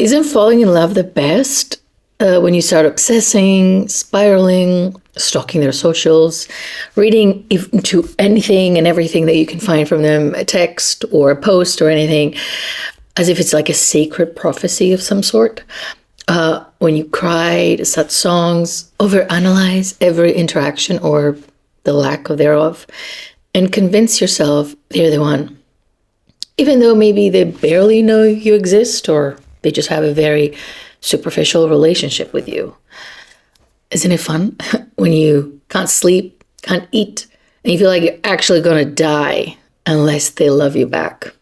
Isn't falling in love the best when you start obsessing, spiraling, stalking their socials, reading into anything and everything that you can find from them, a text or a post or anything, as if it's like a sacred prophecy of some sort? When you cry to such songs, overanalyze every interaction or the lack of thereof, and convince yourself they're the one. Even though maybe they barely know you exist or they just have a very superficial relationship with you. Isn't it fun when you can't sleep, can't eat, and you feel like you're actually going to die unless they love you back?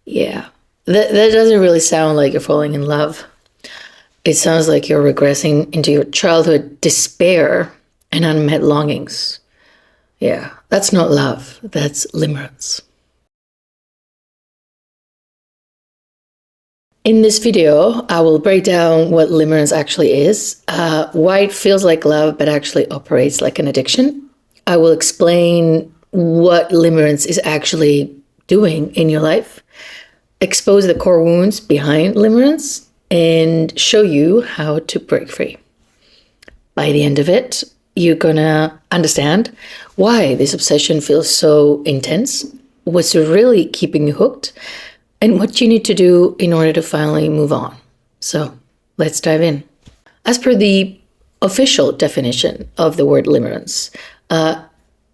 Yeah, that doesn't really sound like you're falling in love. It sounds like you're regressing into your childhood despair and unmet longings. Yeah, that's not love, that's limerence. In this video, I will break down what limerence actually is, why it feels like love but actually operates like an addiction. I will explain what limerence is actually doing in your life, expose the core wounds behind limerence, and show you how to break free. By the end of it, you're gonna understand why this obsession feels so intense, what's really keeping you hooked, and what you need to do in order to finally move on. So let's dive in. As per the official definition of the word limerence,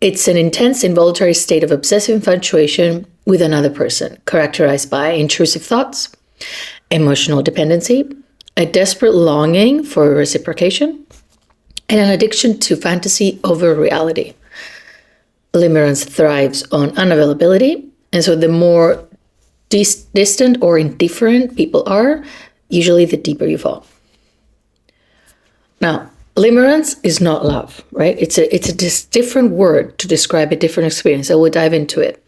it's an intense involuntary state of obsessive infatuation with another person, characterized by intrusive thoughts, emotional dependency, a desperate longing for reciprocation, and an addiction to fantasy over reality. Limerence thrives on unavailability, and so the more distant or indifferent people are, usually the deeper you fall. Now, limerence is not love, right? It's a different word to describe a different experience. So we'll dive into it.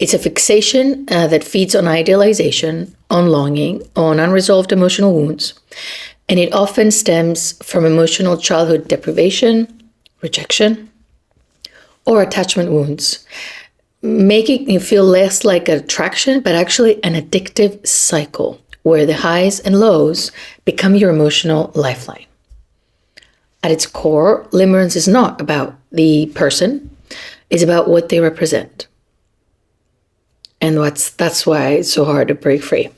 It's a fixation that feeds on idealization, on longing, on unresolved emotional wounds, and it often stems from emotional childhood deprivation, rejection, or attachment wounds, making you feel less like an attraction, but actually an addictive cycle where the highs and lows become your emotional lifeline. At its core, limerence is not about the person, it's about what they represent. And that's why it's so hard to break free.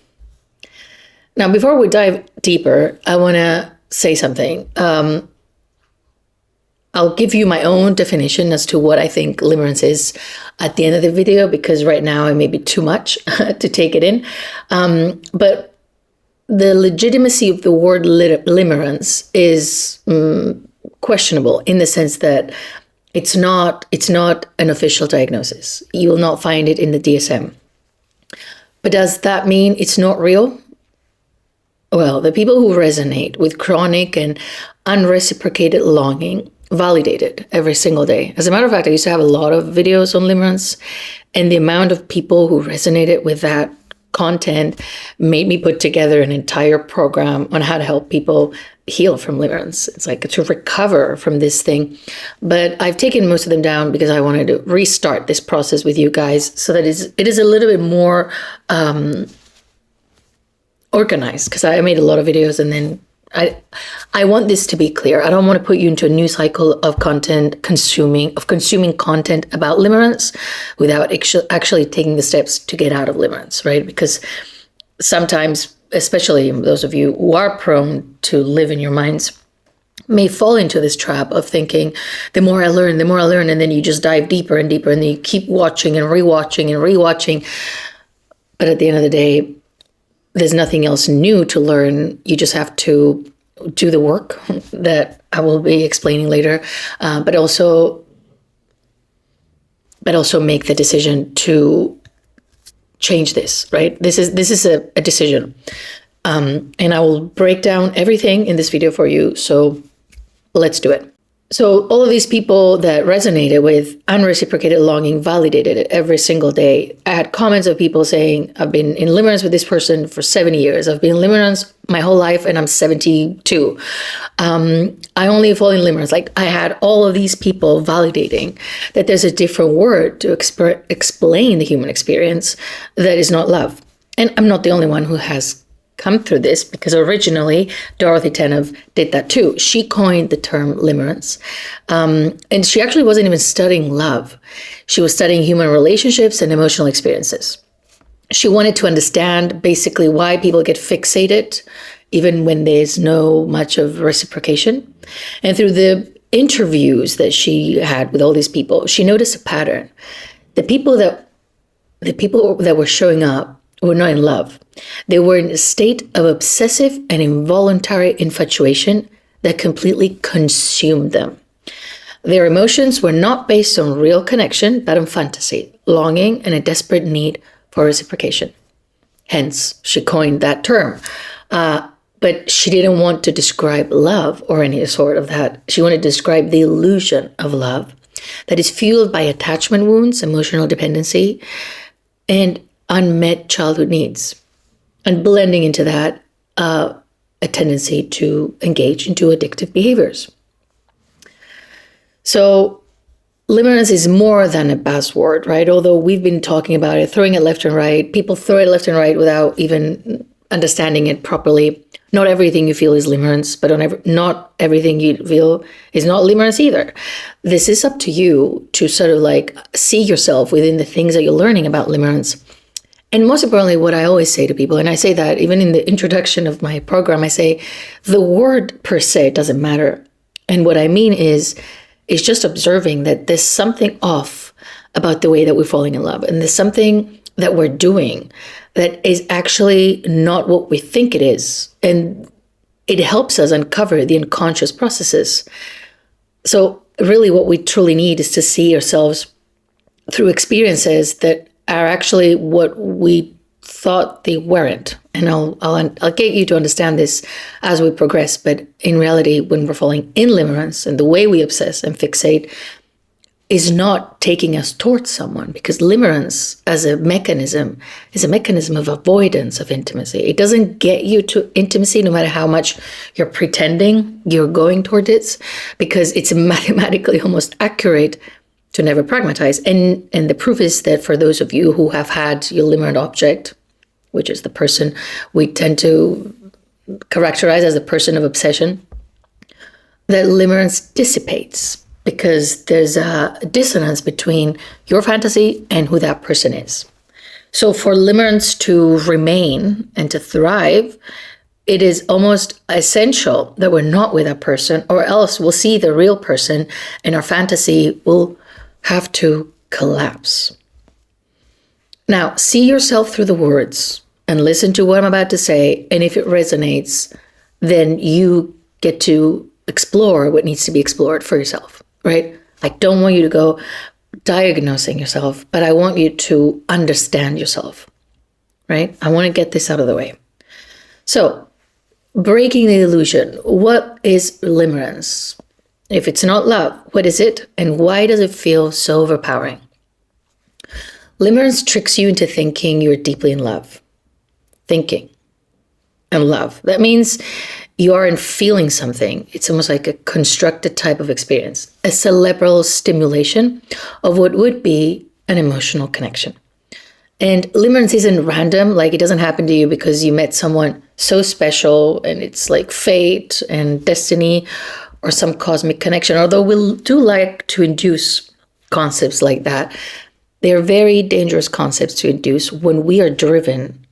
Now, before we dive deeper, I want to say something. I'll give you my own definition as to what I think limerence is at the end of the video, because right now it may be too much to take it in. But the legitimacy of the word limerence is questionable in the sense that it's not an official diagnosis. You will not find it in the DSM. But does that mean it's not real? Well, the people who resonate with chronic and unreciprocated longing validate it every single day. As a matter of fact, I used to have a lot of videos on limerence, and the amount of people who resonated with that content made me put together an entire program on how to help people heal from limerence. It's like to recover from this thing. But I've taken most of them down because I wanted to restart this process with you guys so that it is a little bit more organized, because I made a lot of videos and then I want this to be clear. I don't want to put you into a new cycle of consuming content about limerence without actually taking the steps to get out of limerence, right? Because sometimes, especially those of you who are prone to live in your minds, may fall into this trap of thinking, the more I learn, and then you just dive deeper and deeper, and then you keep watching and rewatching. But at the end of the day, there's nothing else new to learn. You just have to do the work that I will be explaining later, but also make the decision to change this, right? This is a decision. And I will break down everything in this video for you. So let's do it. So all of these people that resonated with unreciprocated longing validated it every single day. I had comments of people saying, I've been in limerence with this person for 7 years. I've been in limerence my whole life and I'm 72. I only fall in limerence. Like, I had all of these people validating that there's a different word to explain the human experience that is not love. And I'm not the only one who has come through this because originally Dorothy Tenev did that too. She coined the term limerence. And she actually wasn't even studying love. She was studying human relationships and emotional experiences. She wanted to understand basically why people get fixated, even when there's no much of reciprocation. And through the interviews that she had with all these people, she noticed a pattern. The people that were showing up were not in love. They were in a state of obsessive and involuntary infatuation that completely consumed them. Their emotions were not based on real connection, but on fantasy, longing, and a desperate need for reciprocation. Hence, she coined that term. But she didn't want to describe love or any sort of that. She wanted to describe the illusion of love that is fueled by attachment wounds, emotional dependency, and unmet childhood needs. And blending into that, a tendency to engage into addictive behaviors. So limerence is more than a buzzword, right? Although we've been talking about it, throwing it left and right. People throw it left and right without even understanding it properly. Not everything you feel is limerence, but not everything you feel is not limerence either. This is up to you to sort of like see yourself within the things that you're learning about limerence. And most importantly, what I always say to people, and I say that even in the introduction of my program, I say the word per se doesn't matter. And what I mean is just observing that there's something off about the way that we're falling in love. And there's something that we're doing that is actually not what we think it is. And it helps us uncover the unconscious processes. So really what we truly need is to see ourselves through experiences that are actually what we thought they weren't. And I'll get you to understand this as we progress. But in reality, when we're falling in limerence and the way we obsess and fixate is not taking us towards someone, because limerence as a mechanism is a mechanism of avoidance of intimacy. It doesn't get you to intimacy no matter how much you're pretending you're going toward it, because it's mathematically almost accurate to never pragmatize. And the proof is that for those of you who have had your limerent object, which is the person we tend to characterize as a person of obsession, that limerence dissipates because there's a dissonance between your fantasy and who that person is. So for limerence to remain and to thrive, it is almost essential that we're not with that person, or else we'll see the real person and our fantasy will have to collapse. Now, see yourself through the words and listen to what I'm about to say. And if it resonates, then you get to explore what needs to be explored for yourself, right? I don't want you to go diagnosing yourself, but I want you to understand yourself, right? I want to get this out of the way. So, breaking the illusion. What is limerence? If it's not love, what is it? And why does it feel so overpowering? Limerence tricks you into thinking you're deeply in love. Thinking and love. That means you aren't feeling something. It's almost like a constructed type of experience, a cerebral stimulation of what would be an emotional connection. And limerence isn't random, like it doesn't happen to you because you met someone so special and it's like fate and destiny or some cosmic connection, although we do like to induce concepts like that. They're very dangerous concepts to induce when we are driven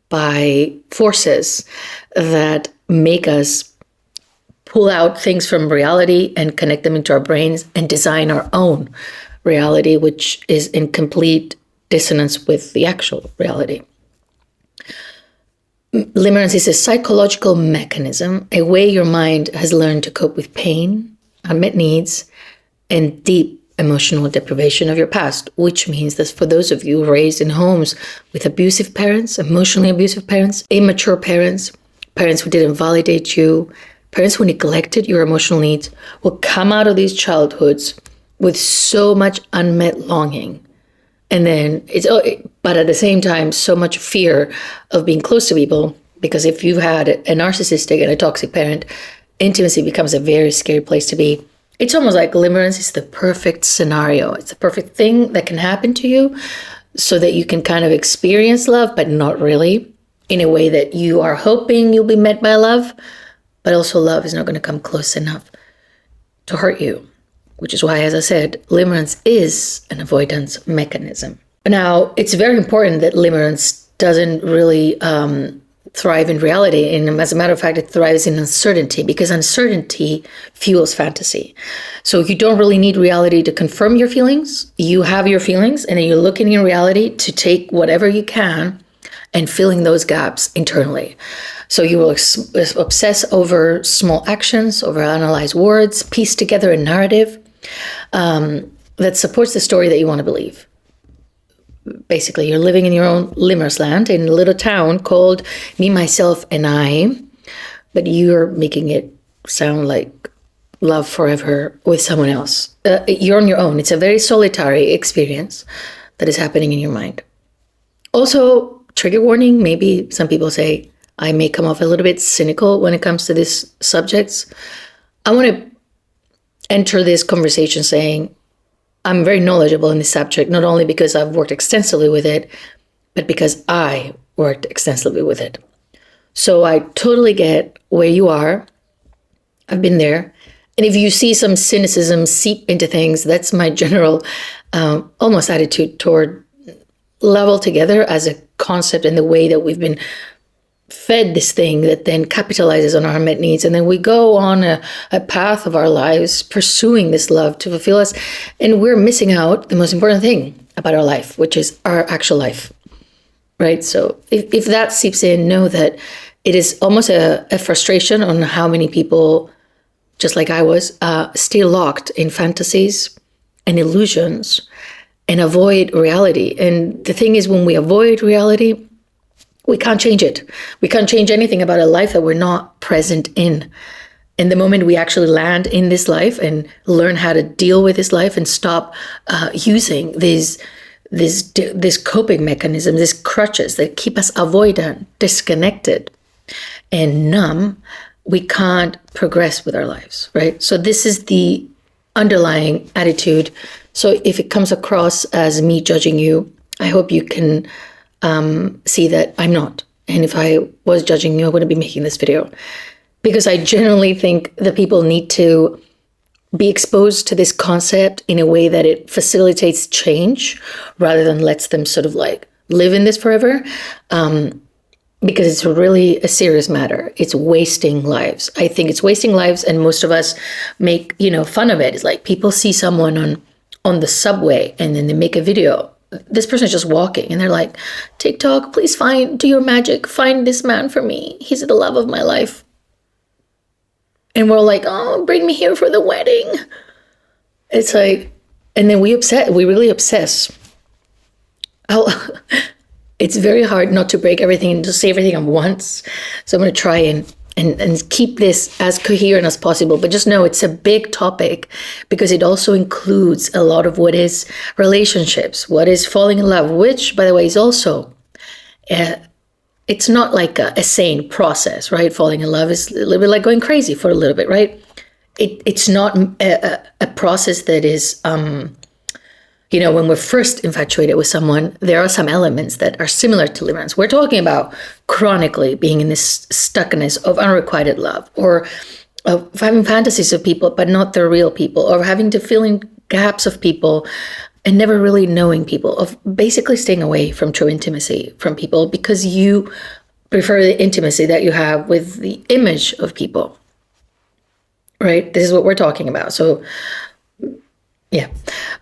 by forces that make us pull out things from reality and connect them into our brains and design our own reality, which is in complete dissonance with the actual reality. Limerence is a psychological mechanism, a way your mind has learned to cope with pain, unmet needs, and deep emotional deprivation of your past, which means that for those of you raised in homes with abusive parents, emotionally abusive parents, immature parents, parents who didn't validate you, parents who neglected your emotional needs, will come out of these childhoods with so much unmet longing. And then but at the same time, so much fear of being close to people, because if you've had a narcissistic and a toxic parent, intimacy becomes a very scary place to be. It's almost like limerence is the perfect scenario. It's the perfect thing that can happen to you so that you can kind of experience love, but not really. in a way that you are hoping you'll be met by love, but also love is not going to come close enough to hurt you, which is why, as I said, limerence is an avoidance mechanism. Now, it's very important that limerence doesn't really thrive in reality. And as a matter of fact, it thrives in uncertainty, because uncertainty fuels fantasy. So you don't really need reality to confirm your feelings. You have your feelings, and then you're looking in reality to take whatever you can and filling those gaps internally. So you will obsess over small actions, over analyze words, piece together a narrative that supports the story that you want to believe. Basically, you're living in your own Limerence land in a little town called Me, Myself, and I, but you're making it sound like love forever with someone else. You're on your own. It's a very solitary experience that is happening in your mind. Also, trigger warning, maybe some people say I may come off a little bit cynical when it comes to these subjects. I want to enter this conversation saying, I'm very knowledgeable in this subject, not only because I've worked extensively with it, but because I worked extensively with it. So I totally get where you are. I've been there. And if you see some cynicism seep into things, that's my general almost attitude toward love altogether as a concept, and the way that we've been fed this thing that then capitalizes on our unmet needs. And then we go on a path of our lives pursuing this love to fulfill us. And we're missing out the most important thing about our life, which is our actual life, right? So if that seeps in, know that it is almost a frustration on how many people, just like I was, stay locked in fantasies and illusions and avoid reality. And the thing is, when we avoid reality, we can't change it. We can't change anything about a life that we're not present in. And the moment we actually land in this life and learn how to deal with this life and stop using this coping mechanism, these crutches that keep us avoidant, disconnected, and numb, we can't progress with our lives, right? So this is the underlying attitude. So if it comes across as me judging you, I hope you can see that I'm not. And if I was judging you, I wouldn't be making this video, because I genuinely think that people need to be exposed to this concept in a way that it facilitates change rather than lets them sort of like live in this forever. Because it's really a serious matter. It's wasting lives. I think it's wasting lives, and most of us make, fun of it. It's like people see someone on the subway and then they make a video. This person is just walking and they're like, TikTok, please do your magic. Find this man for me. He's the love of my life. And we're like, oh, bring me here for the wedding. It's like, and then we really obsess. It's very hard not to break everything and just say everything at once. So I'm going to try and keep this as coherent as possible. But just know it's a big topic, because it also includes a lot of what is relationships, what is falling in love, which, by the way, is also, it's not like a sane process, right? Falling in love is a little bit like going crazy for a little bit, right? It's not a process that is, when we're first infatuated with someone, there are some elements that are similar to limerence. We're talking about chronically being in this stuckness of unrequited love, or of having fantasies of people, but not the real people, or having to fill in gaps of people and never really knowing people, of basically staying away from true intimacy from people because you prefer the intimacy that you have with the image of people, right? This is what we're talking about. So yeah,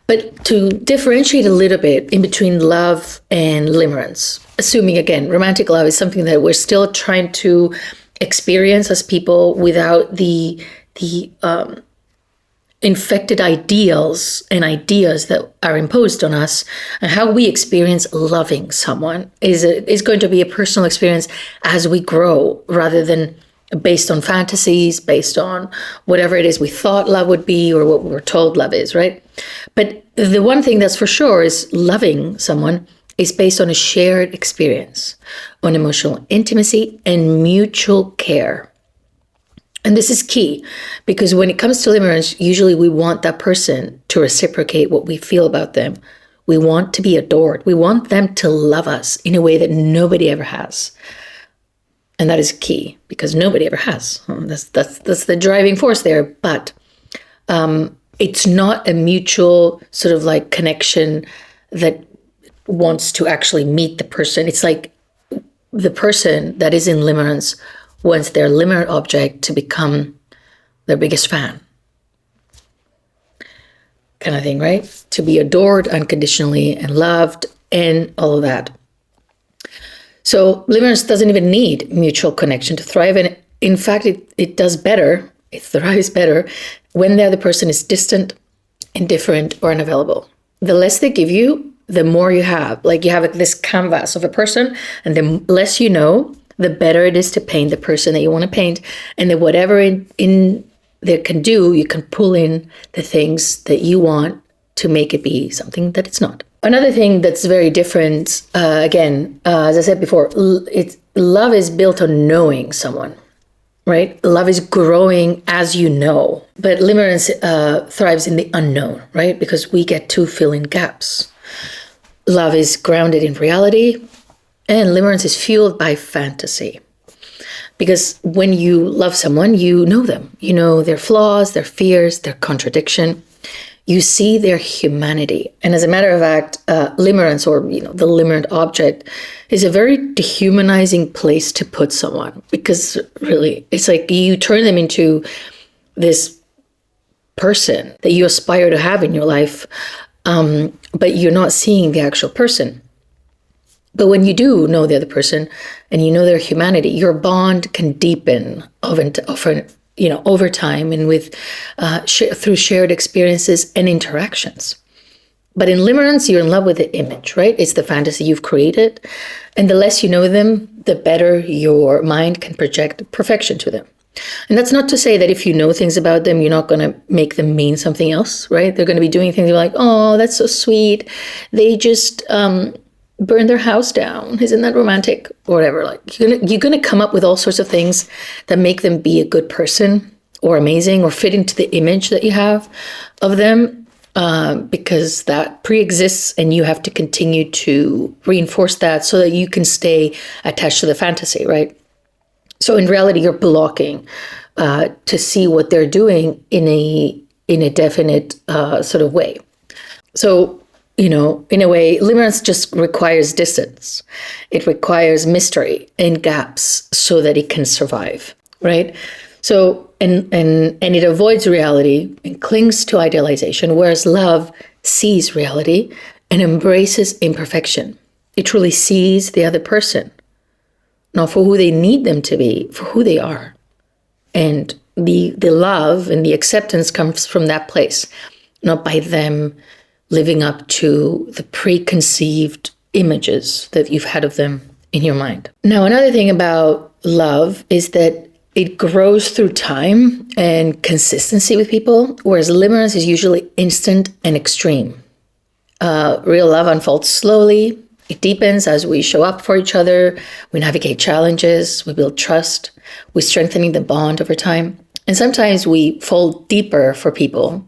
but to differentiate a little bit in between love and limerence, assuming, again, romantic love is something that we're still trying to experience as people without the infected ideals and ideas that are imposed on us, and how we experience loving someone is going to be a personal experience as we grow, rather than based on fantasies, based on whatever it is we thought love would be or what we were told love is, right? But the one thing that's for sure is loving someone is based on a shared experience, on emotional intimacy and mutual care. And this is key, because when it comes to limerence, usually we want that person to reciprocate what we feel about them. We want to be adored. We want them to love us in a way that nobody ever has. And that is key because nobody ever has. That's the driving force there. But it's not a mutual sort of like connection that wants to actually meet the person. It's like the person that is in limerence wants their limerent object to become their biggest fan. Kind of thing, right? To be adored unconditionally and loved and all of that. So limerence doesn't even need mutual connection to thrive. And in fact, it does better, it thrives better when the other person is distant, indifferent, or unavailable. The less they give you, the more you have. Like you have this canvas of a person, and the less you know, the better it is to paint the person that you want to paint. And then whatever in there can do, you can pull in the things that you want to make it be something that it's not. Another thing that's very different, again, as I said before, love is built on knowing someone, right? Love is growing as you know. But limerence thrives in the unknown, right? Because we get to fill in gaps. Love is grounded in reality, and limerence is fueled by fantasy. Because when you love someone, you know them. You know their flaws, their fears, their contradiction. You see their humanity. And as a matter of fact, limerence, or the limerent object, is a very dehumanizing place to put someone. Because really, it's like you turn them into this person that you aspire to have in your life, but you're not seeing the actual person. But when you do know the other person and you know their humanity, your bond can deepen over time and with through shared experiences and interactions. But in limerence, you're in love with the image, right? It's the fantasy you've created. And the less you know them, the better your mind can project perfection to them. And that's not to say that if you know things about them, you're not going to make them mean something else, right? They're going to be doing things you're like, oh, that's so sweet. They just burn their house down. Isn't that romantic? Or whatever. Like you're gonna come up with all sorts of things that make them be a good person or amazing or fit into the image that you have of them, because that pre-exists and you have to continue to reinforce that so that you can stay attached to the fantasy, right? So in reality, you're blocking to see what they're doing in a definite sort of way. So in a way, limerence just requires distance. It requires mystery and gaps so that it can survive, right? So, and it avoids reality and clings to idealization, whereas love sees reality and embraces imperfection. It truly sees the other person, not for who they need them to be, for who they are. And the love and the acceptance comes from that place, not by them living up to the preconceived images that you've had of them in your mind. Now, another thing about love is that it grows through time and consistency with people, whereas limerence is usually instant and extreme. Real love unfolds slowly. It deepens as we show up for each other. We navigate challenges. We build trust. We're strengthening the bond over time. And sometimes we fall deeper for people.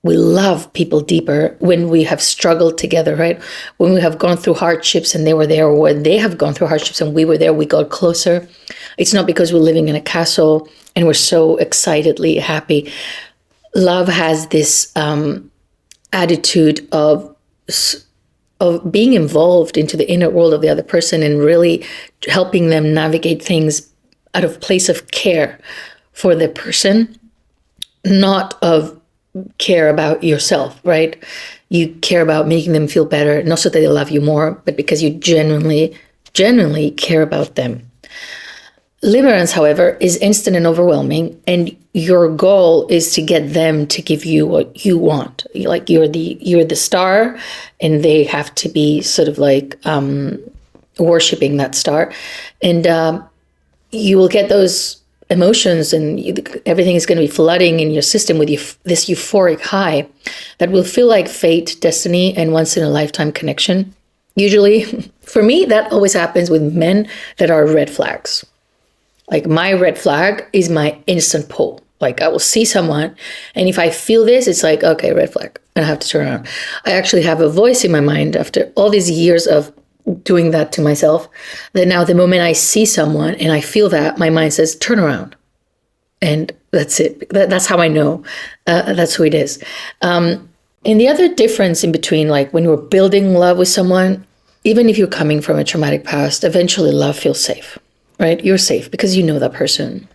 We love people deeper when we have struggled together, right? When we have gone through hardships and they were there, or when they have gone through hardships and we were there, we got closer. It's not because we're living in a castle and we're so excitedly happy. Love has this attitude of being involved into the inner world of the other person and really helping them navigate things out of place of care for the person, not of care about yourself, right? You care about making them feel better, not so that they love you more, but because you genuinely care about them. Limerence, however, is instant and overwhelming, and your goal is to get them to give you what you want. Like you're the star, and they have to be sort of like worshiping that star, and you will get those emotions, and everything is going to be flooding in your system with this euphoric high that will feel like fate, destiny, and once in a lifetime connection. Usually, for me, that always happens with men that are red flags. Like my red flag is my instant pull. Like I will see someone, and if I feel this, it's like, okay, red flag, and I have to turn around. I actually have a voice in my mind after all these years of doing that to myself, that now the moment I see someone and I feel that, my mind says, turn around. And that's it. That's how I know that's who it is. And the other difference in between, like when you're building love with someone, even if you're coming from a traumatic past, eventually love feels safe, right? You're safe because you know that person.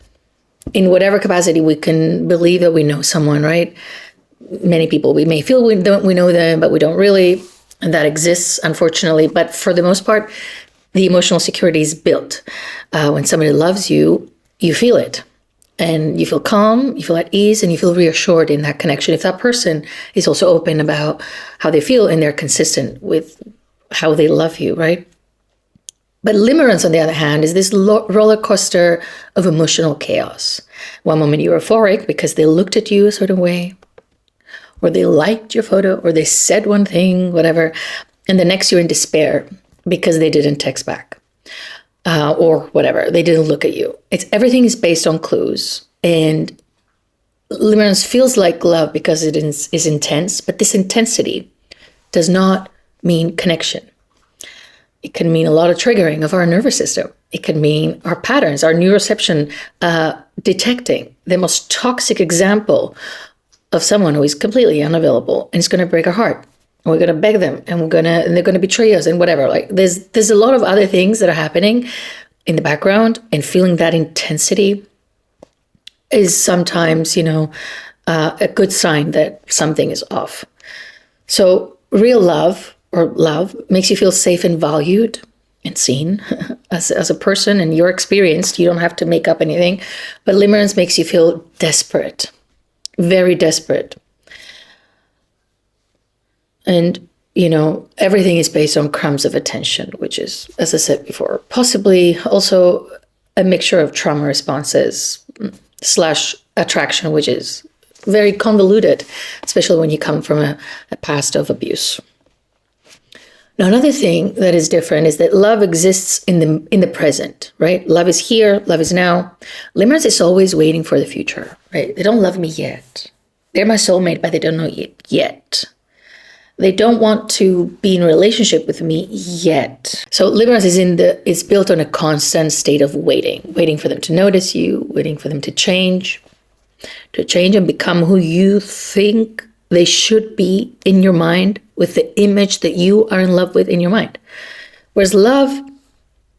In whatever capacity we can believe that we know someone, right? Many people, we may feel we know them, but we don't really. And that exists, unfortunately. But for the most part, the emotional security is built. When somebody loves you, you feel it. And you feel calm, you feel at ease, and you feel reassured in that connection. If that person is also open about how they feel and they're consistent with how they love you, right? But limerence, on the other hand, is this roller coaster of emotional chaos. One moment you're euphoric because they looked at you a certain way, or they liked your photo, or they said one thing, whatever. And the next you're in despair because they didn't text back. Or whatever, they didn't look at you. Everything is based on clues. And limerence feels like love because it is intense, but this intensity does not mean connection. It can mean a lot of triggering of our nervous system. It can mean our patterns, our neuroception, detecting the most toxic example of someone who is completely unavailable, and it's going to break our heart. And we're going to beg them, and they're going to betray us, and whatever. Like there's a lot of other things that are happening in the background, and feeling that intensity is sometimes, a good sign that something is off. So real love, or love, makes you feel safe and valued and seen as a person, and you're experienced. You don't have to make up anything. But limerence makes you feel desperate, very desperate. And, everything is based on crumbs of attention, which is, as I said before, possibly also a mixture of trauma responses / attraction, which is very convoluted, especially when you come from a past of abuse. Now, another thing that is different is that love exists in the present, right? Love is here, love is now. Limerence is always waiting for the future, right? They don't love me yet. They're my soulmate, but they don't know it yet. They don't want to be in a relationship with me yet. So limerence is built on a constant state of waiting for them to notice you, waiting for them to change and become who you think they should be in your mind, with the image that you are in love with in your mind. Whereas love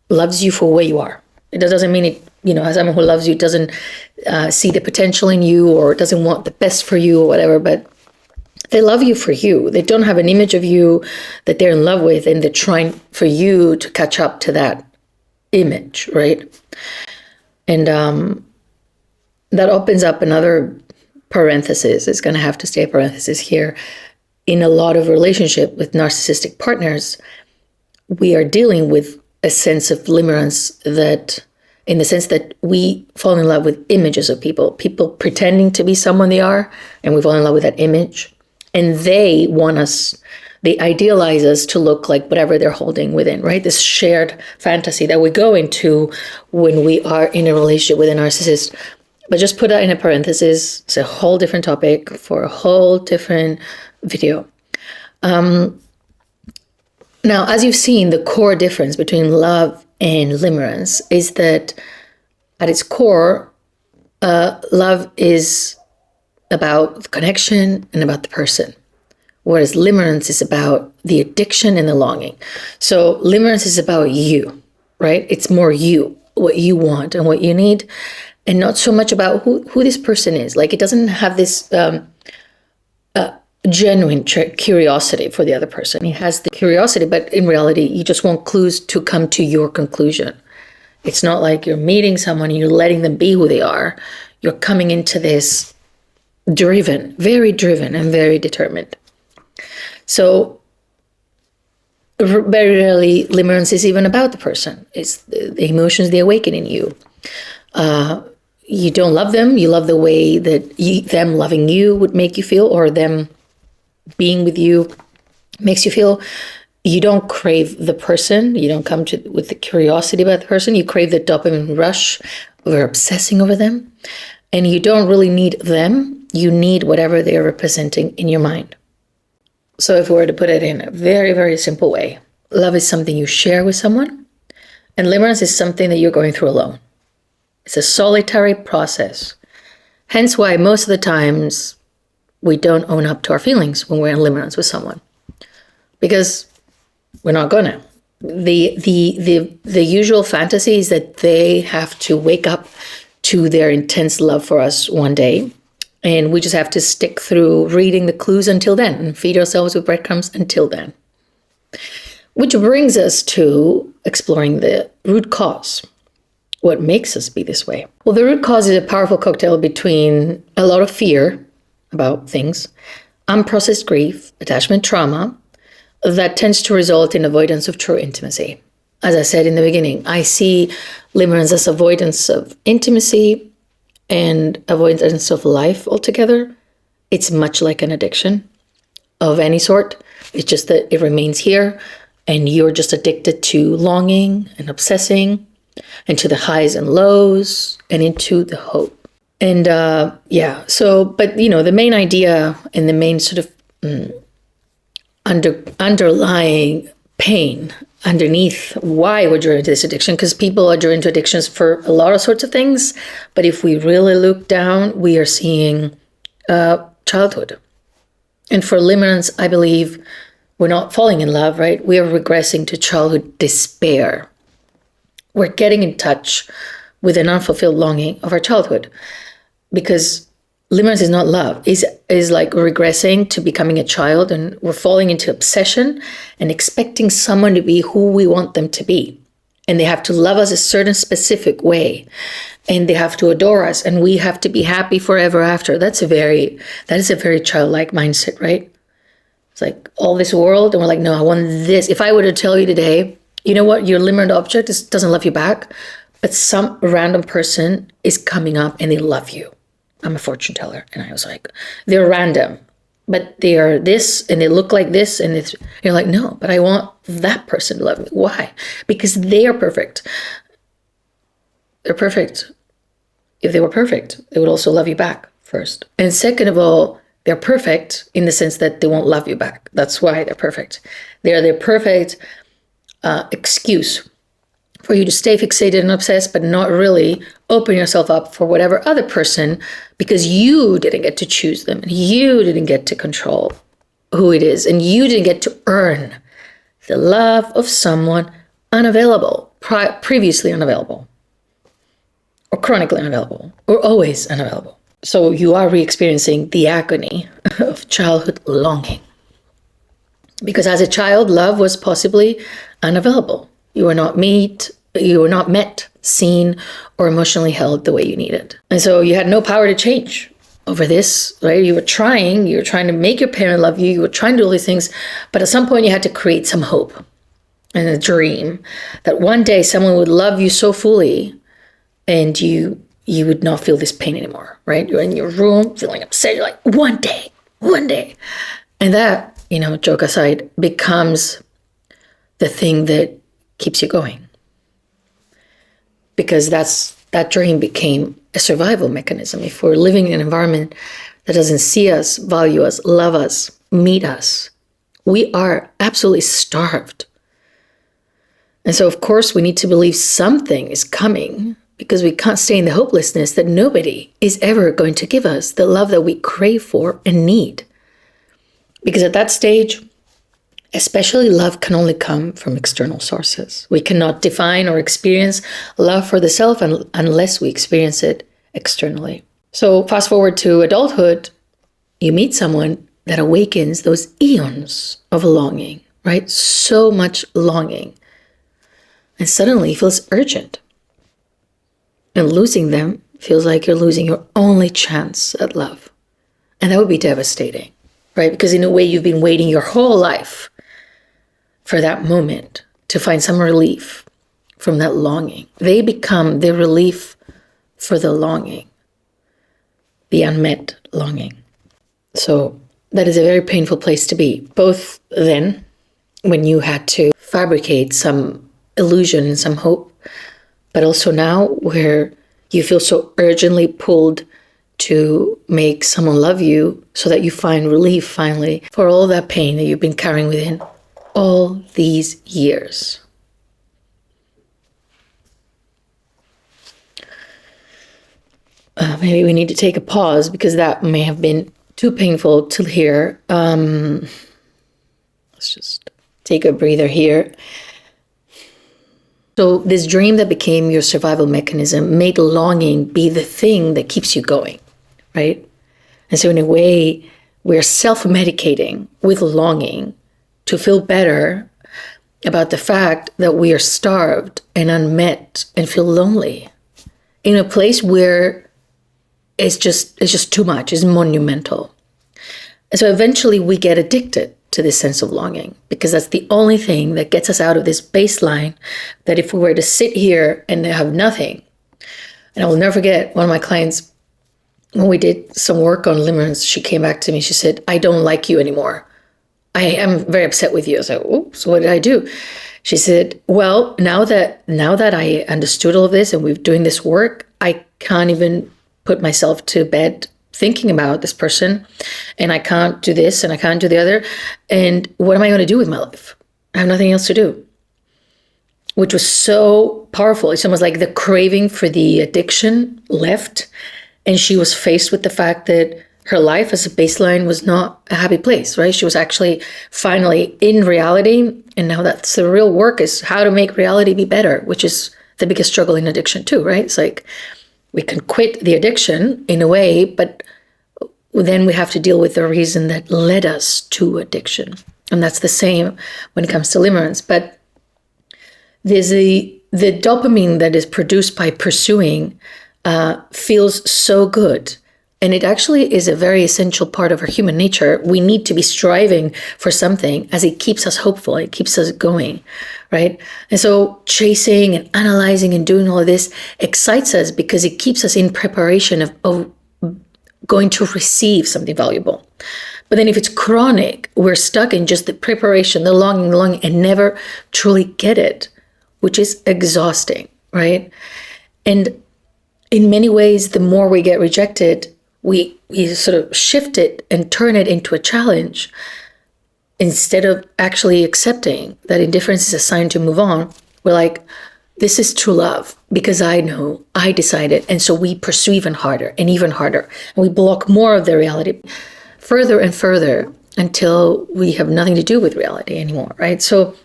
loves you for where you are. It doesn't mean it, someone who loves you doesn't see the potential in you or doesn't want the best for you or whatever, but they love you for you. They don't have an image of you that they're in love with, and they're trying for you to catch up to that image, right? And that opens up another parenthesis. It's going to have to stay a parenthesis here. In a lot of relationship with narcissistic partners, we are dealing with a sense of limerence, that in the sense that we fall in love with images of people pretending to be someone they are, and we fall in love with that image. And they want us, they idealize us to look like whatever they're holding within, right? This shared fantasy that we go into when we are in a relationship with a narcissist. But just put that in a parenthesis. It's a whole different topic for a whole different video. Now, as you've seen, the core difference between love and limerence is that at its core, love is about connection and about the person, whereas limerence is about the addiction and the longing. So limerence is about you, right? It's more you, what you want and what you need, and not so much about who this person is. Like, it doesn't have this genuine curiosity for the other person. It has the curiosity, but in reality, you just want clues to come to your conclusion. It's not like you're meeting someone and you're letting them be who they are. You're coming into this very driven and very determined. So very rarely limerence is even about the person. It's the emotions they awaken in you. You don't love them. You love the way that them loving you would make you feel, or them being with you makes you feel. You don't crave the person. You don't come with the curiosity about the person. You crave the dopamine rush of obsessing over them. And you don't really need them. You need whatever they're representing in your mind. So if we were to put it in a very, very simple way, love is something you share with someone, and limerence is something that you're going through alone. It's a solitary process. Hence why most of the times we don't own up to our feelings when we're in limerence with someone, because we're not gonna. The usual fantasy is that they have to wake up to their intense love for us one day, and we just have to stick through reading the clues until then and feed ourselves with breadcrumbs until then. Which brings us to exploring the root cause. What makes us be this way? Well, the root cause is a powerful cocktail between a lot of fear about things, unprocessed grief, attachment trauma, that tends to result in avoidance of true intimacy. As I said in the beginning, I see limerence as avoidance of intimacy and avoidance of life altogether. It's much like an addiction of any sort. It's just that it remains here and you're just addicted to longing and obsessing and to the highs and lows and into the hope. And but the main idea and the main sort of underlying pain underneath why we're driven to this addiction, because people are driven to addictions for a lot of sorts of things, but if we really look down, we are seeing childhood. And for limerence, I believe we're not falling in love, right? We are regressing to childhood despair. We're getting in touch with an unfulfilled longing of our childhood, because limerence is not love. Is like regressing to becoming a child, and we're falling into obsession and expecting someone to be who we want them to be. And they have to love us a certain specific way, and they have to adore us, and we have to be happy forever after. That is a very childlike mindset, right? It's like all this world, and we're like, no, I want this. If I were to tell you today, you know what, your limerent object doesn't love you back, but some random person is coming up and they love you. I'm a fortune teller. And I was like, they're random, but they are this and they look like this. And you're like, no, but I want that person to love me. Why? Because they are perfect. They're perfect. If they were perfect, they would also love you back first. And second of all, they're perfect in the sense that they won't love you back. That's why they're perfect. They're the perfect excuse for you to stay fixated and obsessed, but not really open yourself up for whatever other person, because you didn't get to choose them and you didn't get to control who it is, and you didn't get to earn the love of someone unavailable, previously unavailable, or chronically unavailable, or always unavailable. So you are re-experiencing the agony of childhood longing. Because as a child, love was possibly unavailable. You were not met, seen, or emotionally held the way you needed. And so you had no power to change over this, right? You were trying to make your parent love you. You were trying to do all these things, but at some point you had to create some hope and a dream that one day someone would love you so fully and you would not feel this pain anymore, right? You're in your room feeling upset. You're like, one day. And that, joke aside, becomes the thing that keeps you going. Because that dream became a survival mechanism. If we're living in an environment that doesn't see us, value us, love us, meet us, we are absolutely starved. And so, of course, we need to believe something is coming, because we can't stay in the hopelessness that nobody is ever going to give us the love that we crave for and need. Because at that stage, especially love can only come from external sources. We cannot define or experience love for the self unless we experience it externally. So fast forward to adulthood, you meet someone that awakens those eons of longing, right? So much longing. And suddenly it feels urgent. And losing them feels like you're losing your only chance at love. And that would be devastating, right? Because in a way, you've been waiting your whole life for that moment to find some relief from that longing. They become the relief for the longing, the unmet longing. So that is a very painful place to be, both then, when you had to fabricate some illusion and some hope, but also now where you feel so urgently pulled to make someone love you so that you find relief finally for all that pain that you've been carrying within all these years. Maybe we need to take a pause because that may have been too painful to hear. Let's just take a breather here. So this dream that became your survival mechanism made longing be the thing that keeps you going, right? And so in a way, we're self-medicating with longing to feel better about the fact that we are starved and unmet and feel lonely in a place where it's just too much, it's monumental. And so eventually we get addicted to this sense of longing because that's the only thing that gets us out of this baseline that if we were to sit here and have nothing. And I will never forget one of my clients, when we did some work on Limerence, she came back to me, she said, I don't like you anymore. I am very upset with you. I was like, oops, what did I do? She said, well, now that I understood all of this and we're doing this work, I can't even put myself to bed thinking about this person, and I can't do this and I can't do the other. And what am I going to do with my life? I have nothing else to do. Which was so powerful. It's almost like the craving for the addiction left, and she was faced with the fact that her life as a baseline was not a happy place, right? She was actually finally in reality, and now that's the real work, is how to make reality be better, which is the biggest struggle in addiction too, right? It's like we can quit the addiction in a way, but then we have to deal with the reason that led us to addiction. And that's the same when it comes to limerence. But there's the dopamine that is produced by pursuing feels so good. And it actually is a very essential part of our human nature. We need to be striving for something as it keeps us hopeful. It keeps us going, right? And so chasing and analyzing and doing all of this excites us because it keeps us in preparation of going to receive something valuable. But then if it's chronic, we're stuck in just the preparation, the longing, and never truly get it, which is exhausting, right? And in many ways, the more we get rejected, we sort of shift it and turn it into a challenge instead of actually accepting that indifference is a sign to move on. We're like, this is true love because I know, I decided. And so we pursue even harder and even harder. And we block more of the reality further and further until we have nothing to do with reality anymore, right? So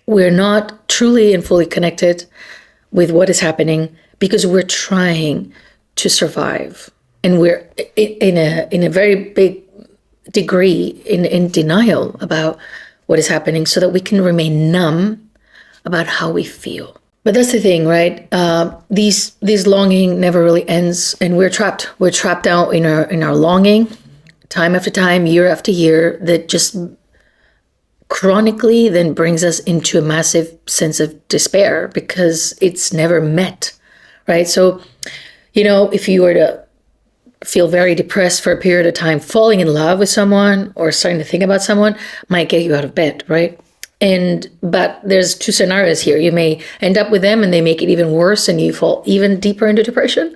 we're not truly and fully connected with what is happening because we're trying to survive. And we're in a very big degree in denial about what is happening so that we can remain numb about how we feel. But that's the thing, right? These longing never really ends, and we're trapped. We're trapped out in our longing, time after time, year after year, that just chronically then brings us into a massive sense of despair because it's never met, right? So, if you were to feel very depressed for a period of time, falling in love with someone or starting to think about someone might get you out of bed, right? But there's two scenarios here. You may end up with them and they make it even worse and you fall even deeper into depression,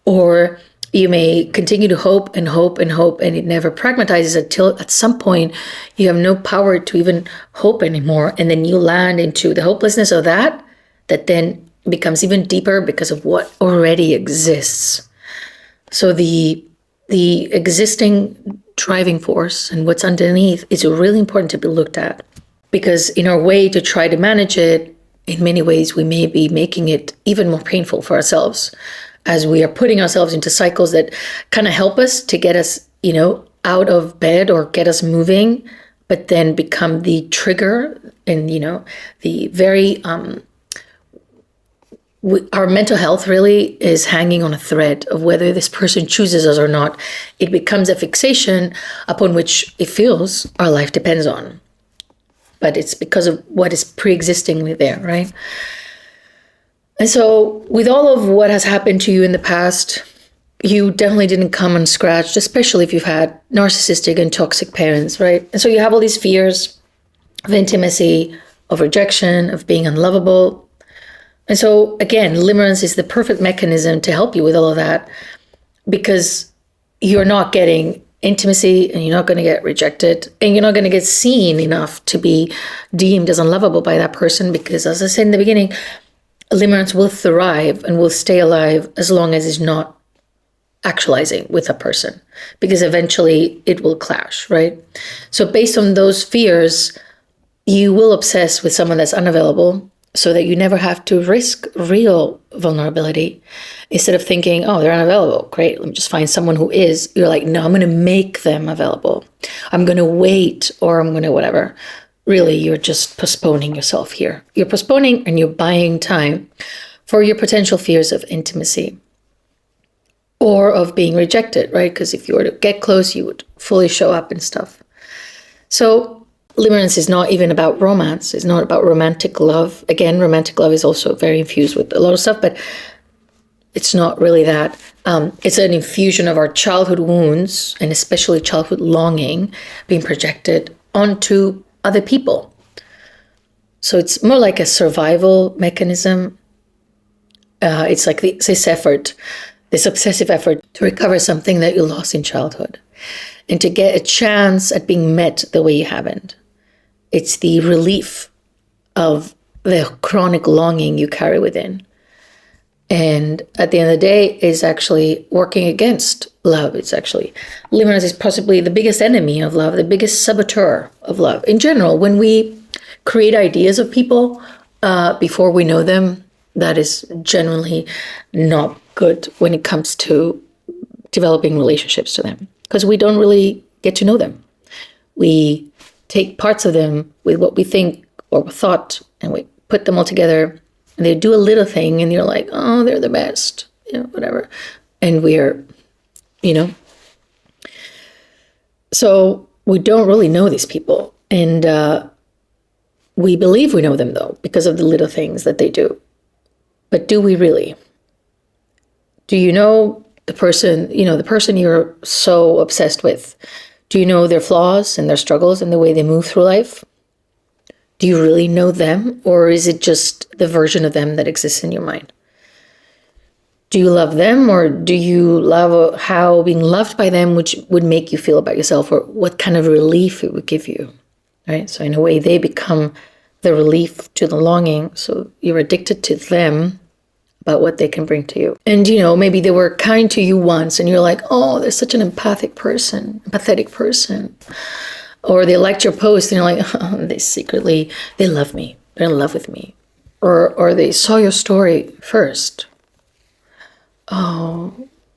or you may continue to hope and hope and hope and it never pragmatizes until at some point you have no power to even hope anymore. And then you land into the hopelessness of that then becomes even deeper because of what already exists. So the existing driving force and what's underneath is really important to be looked at, because in our way to try to manage it, in many ways, we may be making it even more painful for ourselves as we are putting ourselves into cycles that kind of help us to get us, out of bed or get us moving, but then become the trigger and, the very our mental health really is hanging on a thread of whether this person chooses us or not. It becomes a fixation upon which it feels our life depends on. But it's because of what is pre-existingly there, right? And so with all of what has happened to you in the past, you definitely didn't come unscratched, especially if you've had narcissistic and toxic parents, right? And so you have all these fears of intimacy, of rejection, of being unlovable. And so, again, limerence is the perfect mechanism to help you with all of that because you're not getting intimacy, and you're not going to get rejected, and you're not going to get seen enough to be deemed as unlovable by that person, because as I said in the beginning, limerence will thrive and will stay alive as long as it's not actualizing with a person, because eventually it will clash, right? So based on those fears, you will obsess with someone that's unavailable so that you never have to risk real vulnerability. Instead of thinking, oh, they're unavailable, great, let me just find someone who is. You're like, no, I'm going to make them available. I'm going to wait, or I'm going to whatever. Really, you're just postponing yourself here. You're postponing and you're buying time for your potential fears of intimacy or of being rejected, right? Because if you were to get close, you would fully show up and stuff. So limerence is not even about romance. It's not about romantic love. Again, romantic love is also very infused with a lot of stuff, but it's not really that. It's an infusion of our childhood wounds, and especially childhood longing being projected onto other people. So it's more like a survival mechanism. It's like this effort, this obsessive effort to recover something that you lost in childhood and to get a chance at being met the way you haven't. It's the relief of the chronic longing you carry within. And at the end of the day, is actually working against love. It's actually, limerence is possibly the biggest enemy of love, the biggest saboteur of love. In general, when we create ideas of people before we know them, that is generally not good when it comes to developing relationships to them, because we don't really get to know them. We take parts of them with what we think or thought, and we put them all together, and they do a little thing, and you're like, oh, they're the best, whatever. And we're, so we don't really know these people. And we believe we know them, though, because of the little things that they do. But do we really? Do you know the person, the person you're so obsessed with? Do you know their flaws and their struggles and the way they move through life? Do you really know them? Or is it just the version of them that exists in your mind? Do you love them, or do you love how being loved by them, which would make you feel about yourself, or what kind of relief it would give you, right? So in a way, they become the relief to the longing. So you're addicted to them, about what they can bring to you. And, maybe they were kind to you once and you're like, oh, they're such an empathetic person. Or they liked your post and you're like, oh, they love me. They're in love with me. Or they saw your story first. Oh,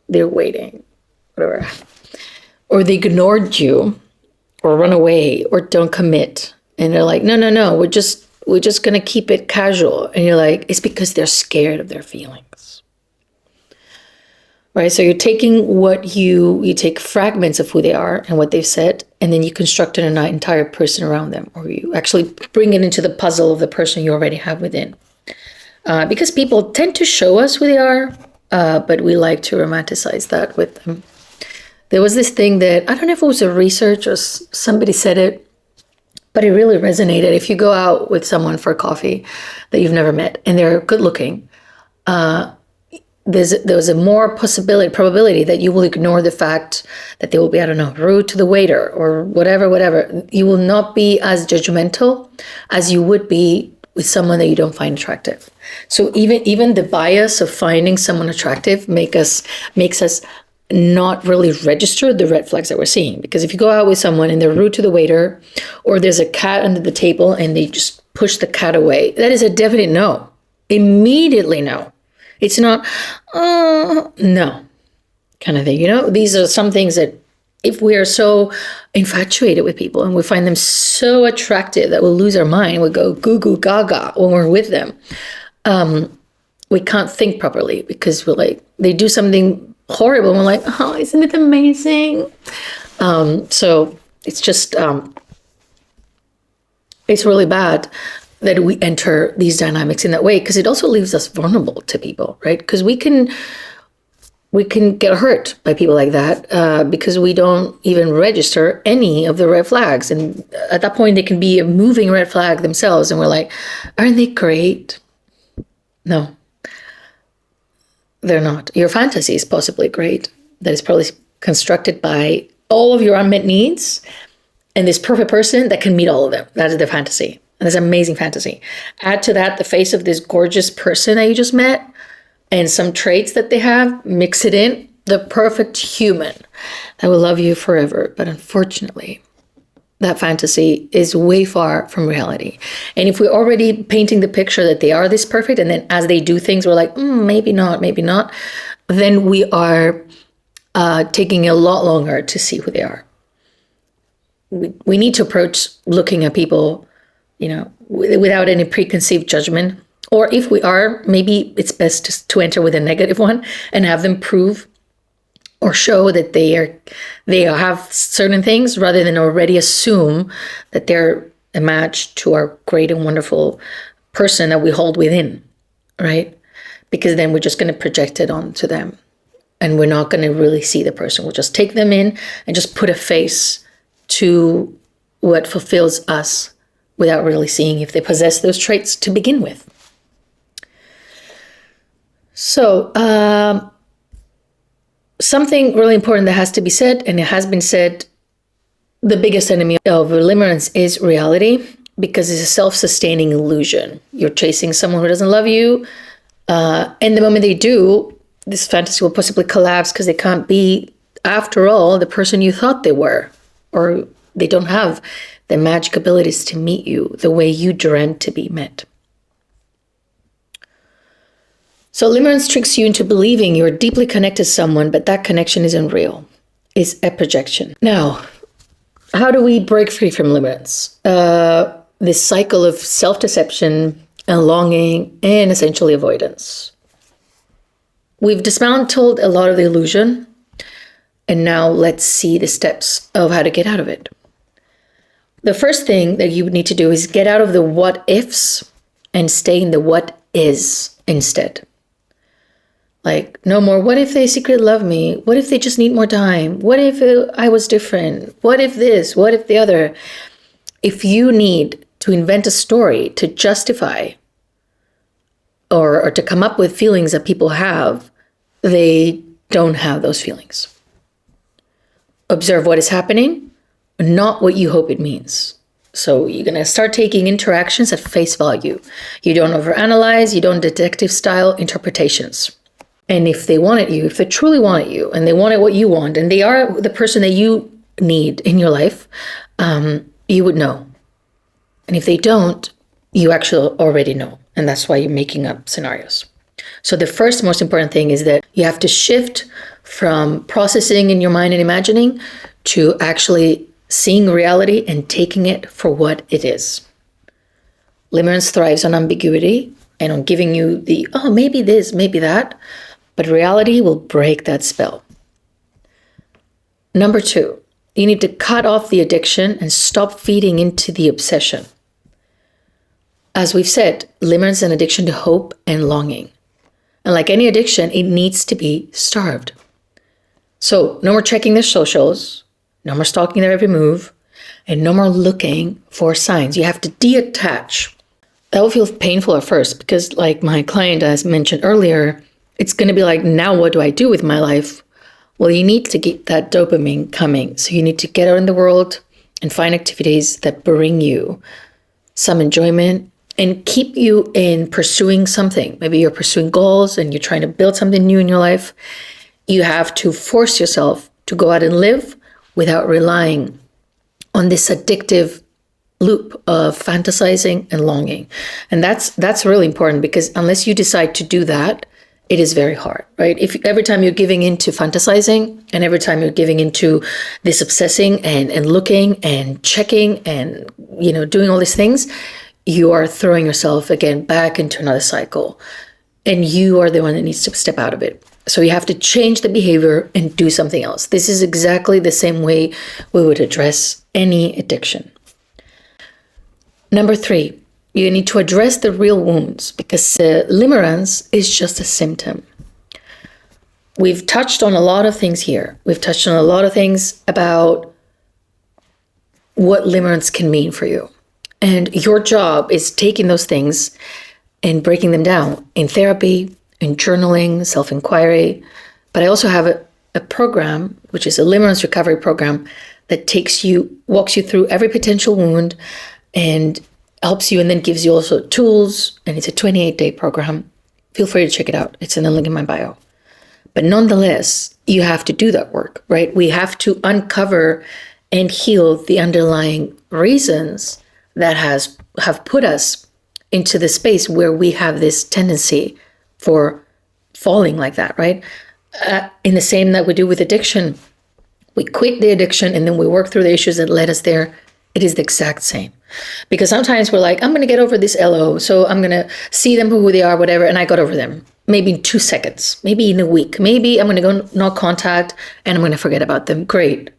they're waiting, whatever. Or they ignored you or run away or don't commit. And they're like, no, we're just going to keep it casual. And you're like, it's because they're scared of their feelings. Right? So you're taking you take fragments of who they are and what they've said, and then you construct an entire person around them, or you actually bring it into the puzzle of the person you already have within. Because people tend to show us who they are, but we like to romanticize that with them. There was this thing that, I don't know if it was a research or somebody said it, but it really resonated. If you go out with someone for coffee that you've never met and they're good looking, there's a more probability that you will ignore the fact that they will be, I don't know, rude to the waiter or whatever. You will not be as judgmental as you would be with someone that you don't find attractive. So even the bias of finding someone attractive makes us not really register the red flags that we're seeing. Because if you go out with someone and they're rude to the waiter, or there's a cat under the table and they just push the cat away, that is a definite no. Immediately no. It's not, no, kind of thing. These are some things that if we are so infatuated with people and we find them so attractive that we'll lose our mind, we'll go goo goo gaga when we're with them. We can't think properly because we're like, they do something horrible and we're like, oh, isn't it amazing? So it's just, it's really bad that we enter these dynamics in that way, because it also leaves us vulnerable to people, right? Because we can get hurt by people like that because we don't even register any of the red flags. And at that point, they can be a moving red flag themselves. And we're like, aren't they great? No, they're not. Your fantasy is possibly great. That is probably constructed by all of your unmet needs and this perfect person that can meet all of them. That is the fantasy. And that's an amazing fantasy. Add to that the face of this gorgeous person that you just met and some traits that they have, mix it in, the perfect human that will love you forever. But unfortunately, that fantasy is way far from reality. And if we're already painting the picture that they are this perfect, and then as they do things, we're like, maybe not, then we are taking a lot longer to see who they are. We need to approach looking at people, without any preconceived judgment. Or if we are, maybe it's best just to enter with a negative one and have them prove or show that they have certain things rather than already assume that they're a match to our great and wonderful person that we hold within, right? Because then we're just going to project it onto them and we're not going to really see the person. We'll just take them in and just put a face to what fulfills us without really seeing if they possess those traits to begin with. So, something really important that has to be said, and it has been said, the biggest enemy of limerence is reality, because it's a self-sustaining illusion. You're chasing someone who doesn't love you, and the moment they do, this fantasy will possibly collapse because they can't be, after all, the person you thought they were, or they don't have the magic abilities to meet you the way you dreamt to be met. So limerence tricks you into believing you're deeply connected to someone, but that connection isn't real. It's a projection. Now, how do we break free from limerence? This cycle of self-deception and longing and essentially avoidance. We've dismantled a lot of the illusion, and now let's see the steps of how to get out of it. The first thing that you would need to do is get out of the what ifs and stay in the what is instead. Like, no more, what if they secretly love me? What if they just need more time? What if I was different? What if this? What if the other? If you need to invent a story to justify or to come up with feelings that people have, they don't have those feelings. Observe what is happening, not what you hope it means. So you're going to start taking interactions at face value. You don't overanalyze, you don't detective style interpretations. And if they wanted you, if they truly wanted you, and they wanted what you want, and they are the person that you need in your life, you would know. And if they don't, you actually already know. And that's why you're making up scenarios. So the first most important thing is that you have to shift from processing in your mind and imagining to actually seeing reality and taking it for what it is. Limerence thrives on ambiguity and on giving you the, maybe this, maybe that. But reality will break that spell. Number 2, you need to cut off the addiction and stop feeding into the obsession. As we've said, limerence is an addiction to hope and longing. And like any addiction, it needs to be starved. So no more checking their socials, no more stalking their every move, and no more looking for signs. You have to detach. That will feel painful at first because, like my client, as mentioned earlier, it's going to be like, now what do I do with my life? Well, you need to get that dopamine coming. So you need to get out in the world and find activities that bring you some enjoyment and keep you in pursuing something. Maybe you're pursuing goals and you're trying to build something new in your life. You have to force yourself to go out and live without relying on this addictive loop of fantasizing and longing. And that's really important, because unless you decide to do that, it is very hard, right? If every time you're giving into fantasizing and every time you're giving into this obsessing and looking and checking and, doing all these things, you are throwing yourself again back into another cycle, and you are the one that needs to step out of it. So you have to change the behavior and do something else. This is exactly the same way we would address any addiction. Number 3, you need to address the real wounds, because limerence is just a symptom. We've touched on a lot of things here. We've touched on a lot of things about what limerence can mean for you. And your job is taking those things and breaking them down in therapy, in journaling, self-inquiry. But I also have a program, which is a Limerence recovery program, that walks you through every potential wound and helps you, and then gives you also tools. And it's a 28-day program. Feel free to check it out. It's in the link in my bio. But nonetheless, you have to do that work, right? We have to uncover and heal the underlying reasons that have put us into the space where we have this tendency for falling like that, right? In the same that we do with addiction, we quit the addiction and then we work through the issues that led us there. It is the exact same. Because sometimes we're like, I'm going to get over this LO, so I'm going to see them for who they are, whatever, and I got over them. Maybe in 2 seconds, maybe in a week, maybe I'm going to go no contact and I'm going to forget about them. Great.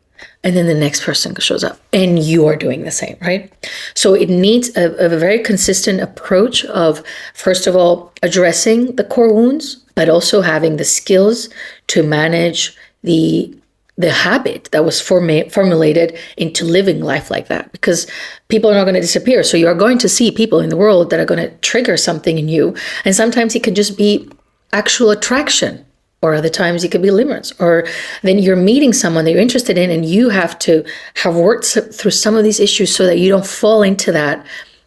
And then the next person shows up and you are doing the same, right? So it needs a very consistent approach of, first of all, addressing the core wounds, but also having the skills to manage the habit that was formulated into living life like that, because people are not going to disappear. So you are going to see people in the world that are going to trigger something in you. And sometimes it can just be actual attraction, or other times it could be limerence, or then you're meeting someone that you're interested in and you have to have worked through some of these issues so that you don't fall into that.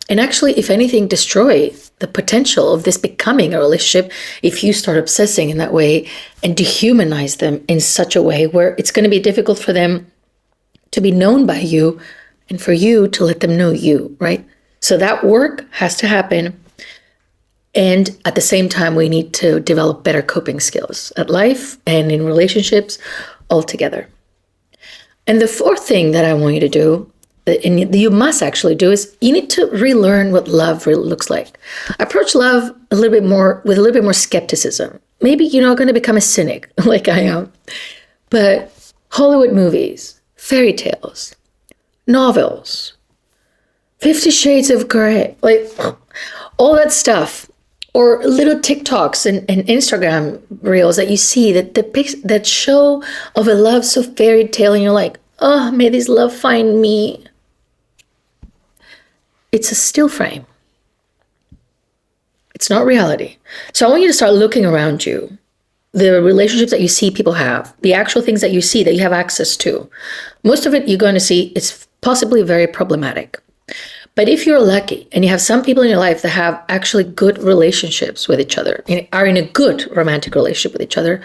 And actually, if anything, destroy the potential of this becoming a relationship if you start obsessing in that way and dehumanize them in such a way where it's going to be difficult for them to be known by you and for you to let them know you, right? So that work has to happen. And at the same time, we need to develop better coping skills at life and in relationships altogether. And the fourth thing that I want you to do, and you must actually do, is you need to relearn what love really looks like. Approach love with a little bit more skepticism. Maybe you're not going to become a cynic like I am, but Hollywood movies, fairy tales, novels, 50 Shades of Grey, like all that stuff, or little TikToks and Instagram reels that you see that show of a love so fairy tale, and you're like, oh, may this love find me. It's a still frame. It's not reality. So I want you to start looking around you, the relationships that you see people have, the actual things that you see that you have access to. Most of it you're going to see it's possibly very problematic. But if you're lucky and you have some people in your life that have actually good relationships with each other, and are in a good romantic relationship with each other,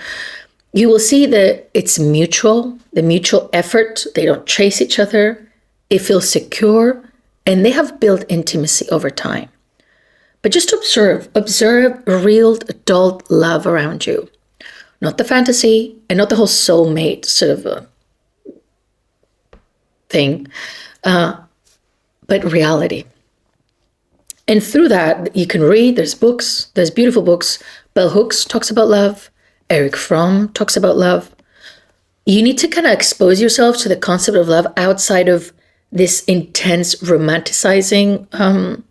you will see that it's mutual, the mutual effort. They don't chase each other. It feels secure, and they have built intimacy over time. But just observe real adult love around you. Not the fantasy and not the whole soulmate sort of a thing, but reality. And through that, you can read, there's books, there's beautiful books. Bell Hooks talks about love. Eric Fromm talks about love. You need to kind of expose yourself to the concept of love outside of this intense romanticizing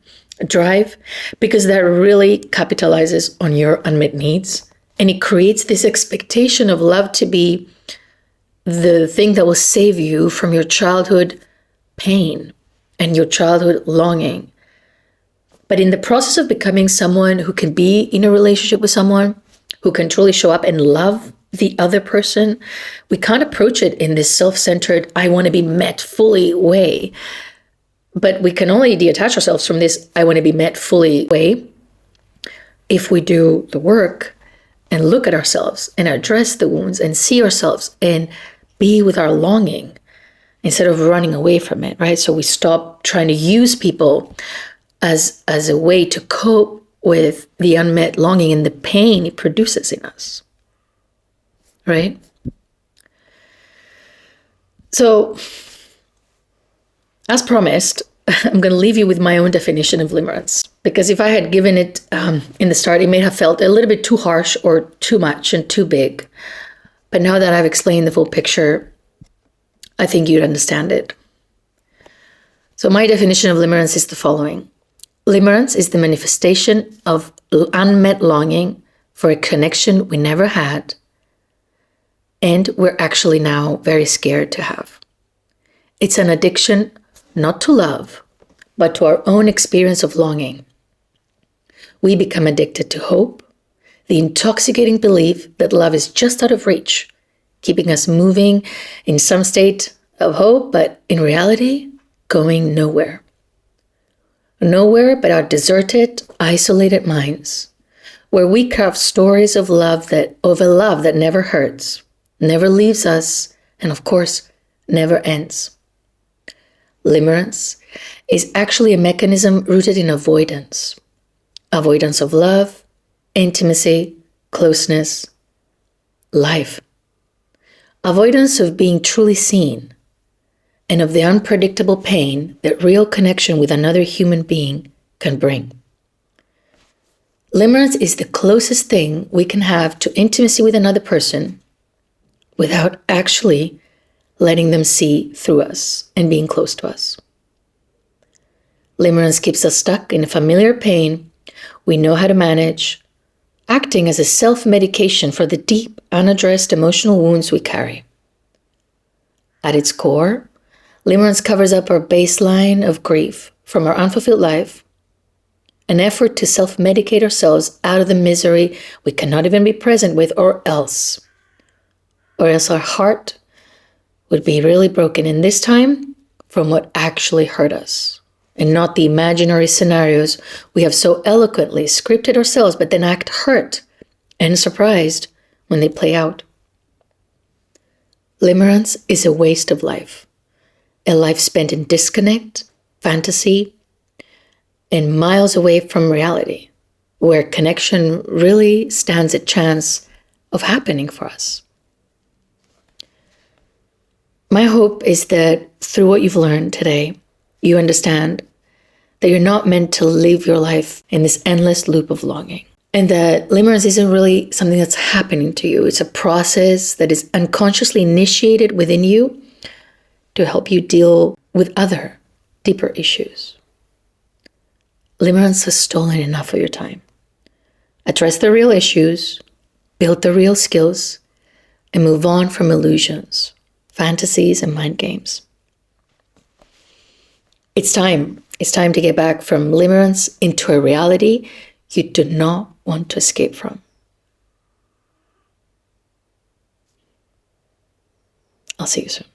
drive, because that really capitalizes on your unmet needs. And it creates this expectation of love to be the thing that will save you from your childhood pain and your childhood longing. But in the process of becoming someone who can be in a relationship with someone, who can truly show up and love the other person, we can't approach it in this self-centered, I want to be met fully way. But we can only detach ourselves from this I want to be met fully way if we do the work and look at ourselves and address the wounds and see ourselves and be with our longing instead of running away from it, right? So we stop trying to use people as a way to cope with the unmet longing and the pain it produces in us, right? So, as promised, I'm going to leave you with my own definition of limerence, because if I had given it in the start, it may have felt a little bit too harsh or too much and too big. But now that I've explained the full picture, I think you'd understand it. So my definition of limerence is the following. Limerence is the manifestation of unmet longing for a connection we never had, and we're actually now very scared to have. It's an addiction not to love, but to our own experience of longing. We become addicted to hope, the intoxicating belief that love is just out of reach, keeping us moving in some state of hope, but in reality, going nowhere. Nowhere but our deserted, isolated minds, where we craft stories of a love that never hurts, never leaves us, and of course, never ends. Limerence is actually a mechanism rooted in avoidance. Avoidance of love, intimacy, closeness, life. Avoidance of being truly seen and of the unpredictable pain that real connection with another human being can bring. Limerence is the closest thing we can have to intimacy with another person without actually letting them see through us and being close to us. Limerence keeps us stuck in a familiar pain we know how to manage, acting as a self-medication for the deep, unaddressed emotional wounds we carry. At its core, Limerence covers up our baseline of grief from our unfulfilled life, an effort to self-medicate ourselves out of the misery we cannot even be present with, or else our heart would be really broken, in this time from what actually hurt us, and not the imaginary scenarios we have so eloquently scripted ourselves, but then act hurt and surprised when they play out. Limerence is a waste of life, a life spent in disconnect, fantasy, and miles away from reality, where connection really stands a chance of happening for us. My hope is that through what you've learned today, you understand that you're not meant to live your life in this endless loop of longing, and that limerence isn't really something that's happening to you. It's a process that is unconsciously initiated within you to help you deal with other deeper issues. Limerence has stolen enough of your time. Address the real issues, build the real skills, and move on from illusions, fantasies, and mind games. It's time. It's time to get back from limerence into a reality you do not want to escape from. I'll see you soon.